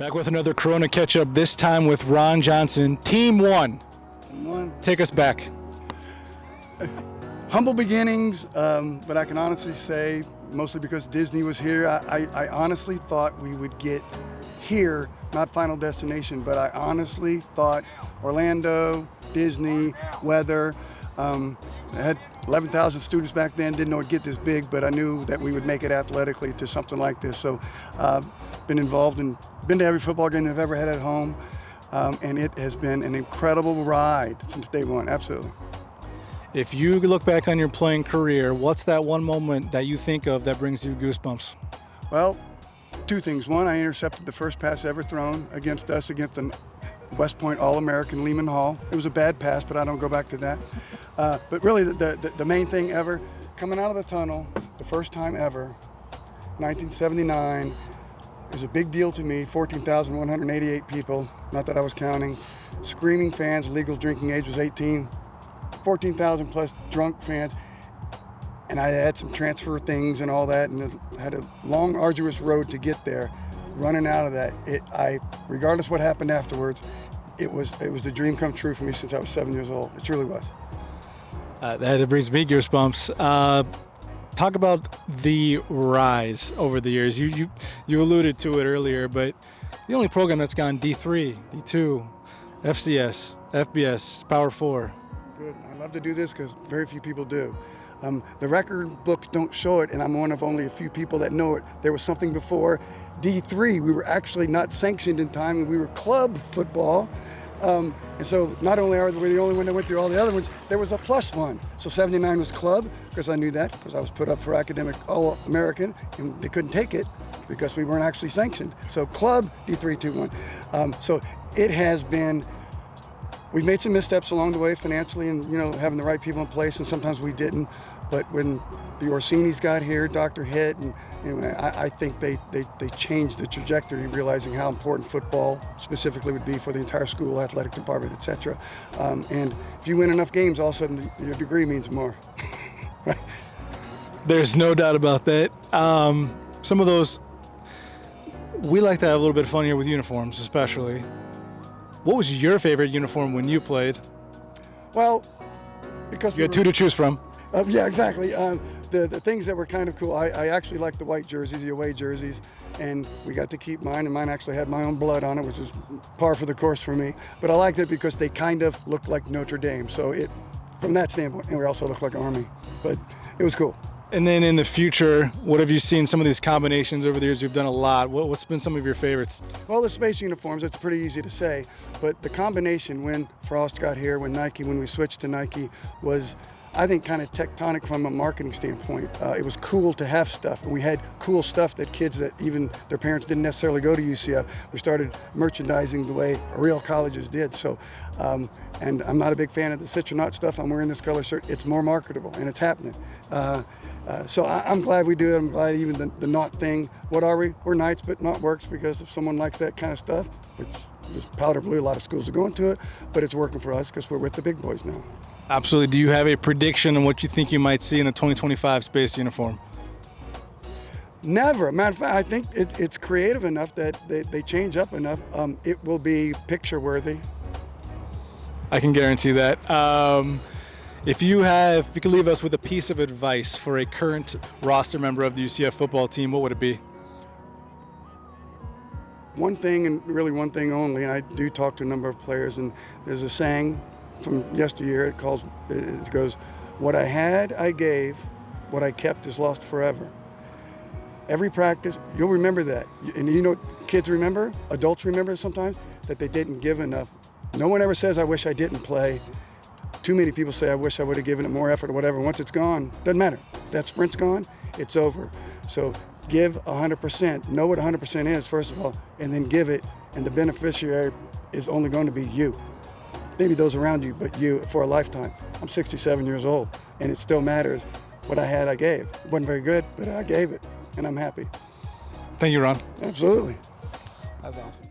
Back with another Corona Catchup, this time with Ron Johnson. Team one. Take us back. Humble beginnings, but I can honestly say, mostly because Disney was here, I honestly thought we would get here, not final destination, but I honestly thought Orlando, Disney, weather. I had 11,000 students back then, didn't know it'd get this big, but I knew that we would make it athletically to something like this. So been involved and been to every football game I've ever had at home, and it has been an incredible ride since day one, absolutely. If you look back on your playing career, what's that one moment that you think of that brings you goosebumps? Well, two things. One, I intercepted the first pass ever thrown against us, against the West Point All-American Lehman Hall. It was a bad pass, but I don't go back to that. But really, the main thing ever, coming out of the tunnel, the first time ever, 1979, it was a big deal to me, 14,188 people, not that I was counting, screaming fans, legal drinking age was 18, 14,000 plus drunk fans, and I had some transfer things and all that, and had a long, arduous road to get there. Running out of that, regardless what happened afterwards, it was the dream come true for me since I was 7 years old. It truly was. That brings me goosebumps. Talk about the rise over the years. You alluded to it earlier, but the only program that's gone D3, D2, FCS, FBS, Power 4. Good. I love to do this because very few people do. The record books don't show it, and I'm one of only a few people that know it. There was something before D3. We were actually not sanctioned in time, and we were club football. And so not only are we the only one that went through all the other ones, there was a plus one. So 79 was club, because I knew that, because I was put up for academic All-American, and they couldn't take it because we weren't actually sanctioned. So club, D3, 2-1. So it has been, we've made some missteps along the way financially and, having the right people in place, and sometimes we didn't. But when the Orsinis got here, Dr. Hitt, and I think they changed the trajectory, realizing how important football specifically would be for the entire school, athletic department, etc. And if you win enough games, all of a sudden your degree means more. Right? There's no doubt about that. Some of those, we like to have a little bit of fun here with uniforms, especially. What was your favorite uniform when you played? Well, because you had two to choose from. Yeah, exactly. The things that were kind of cool, I actually liked the white jerseys, the away jerseys, and we got to keep mine, and mine actually had my own blood on it, which was par for the course for me. But I liked it because they kind of looked like Notre Dame, so from that standpoint, and we also looked like Army, but it was cool. And then in the future, what have you seen some of these combinations over the years? You've done a lot. What's been some of your favorites? Well, the space uniforms, it's pretty easy to say, but the combination when Frost got here, when we switched to Nike, was, I think, kind of tectonic from a marketing standpoint. It was cool to have stuff, and we had cool stuff that kids that even their parents didn't necessarily go to UCF. We started merchandising the way real colleges did. So, and I'm not a big fan of the Citronaut stuff. I'm wearing this color shirt. It's more marketable, and it's happening. So I'm glad we do it. I'm glad even the Naut thing. What are we? We're Knights, but Naut works because if someone likes that kind of stuff, which is powder blue, a lot of schools are going to it, but it's working for us because we're with the big boys now. Absolutely. Do you have a prediction on what you think you might see in a 2025 space uniform? Never. Matter of fact, I think it's creative enough that they change up enough. It will be picture worthy. I can guarantee that. If you could leave us with a piece of advice for a current roster member of the UCF football team, what would it be? One thing, and really one thing only, and I do talk to a number of players, and there's a saying from yesteryear, it goes, what I had, I gave, what I kept is lost forever. Every practice, you'll remember that. And kids remember, adults remember sometimes, that they didn't give enough. No one ever says, I wish I didn't play. Too many people say, I wish I would have given it more effort or whatever. Once it's gone, doesn't matter. If that sprint's gone, it's over. So give 100%. Know what 100% is, first of all, and then give it. And the beneficiary is only going to be you. Maybe those around you, but you for a lifetime. I'm 67 years old, and it still matters. What I had, I gave. It wasn't very good, but I gave it, and I'm happy. Thank you, Ron. Absolutely. That's awesome.